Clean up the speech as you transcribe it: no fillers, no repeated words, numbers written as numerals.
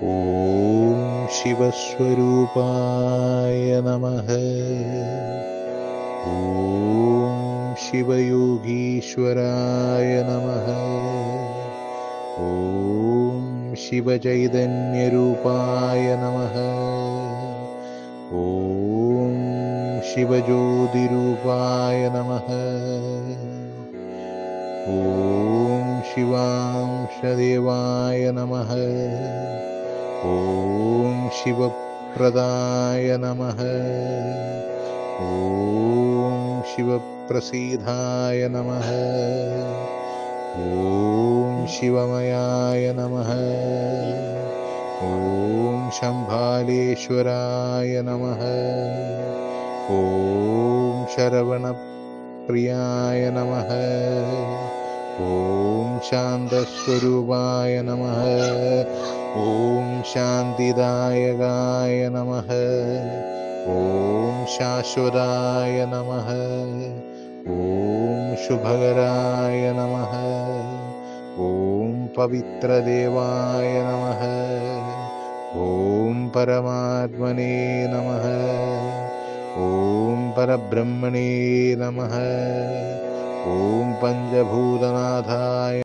ॐ शिवस्वरूपाय नमः। ॐ शिवयोगीश्वराय नमः। ॐ शिवचैतन्यरूपाय नमः। ॐ शिवज्योतिरूपाय नमः। ॐ शिवांशदेवाय नमः। ॐ शिवप्रदाय नमः। ॐ शिवप्रसीदाय नमः। ॐ शिवमयाय नमः। ॐ शम्भालेश्वराय नमः। ॐ शरवणप्रियाय नमः। ॐ शान्तस्वरूपाय नमः। ॐ शान्तिदायकाय नमः। ॐ शाश्वताय नमः। ॐ शुभकराय नमः। ॐ पवित्रदेवाय नमः। ॐ परमात्मने नमः। ॐ परब्रह्मणे नमः। ॐ पञ्चभूतनाथाय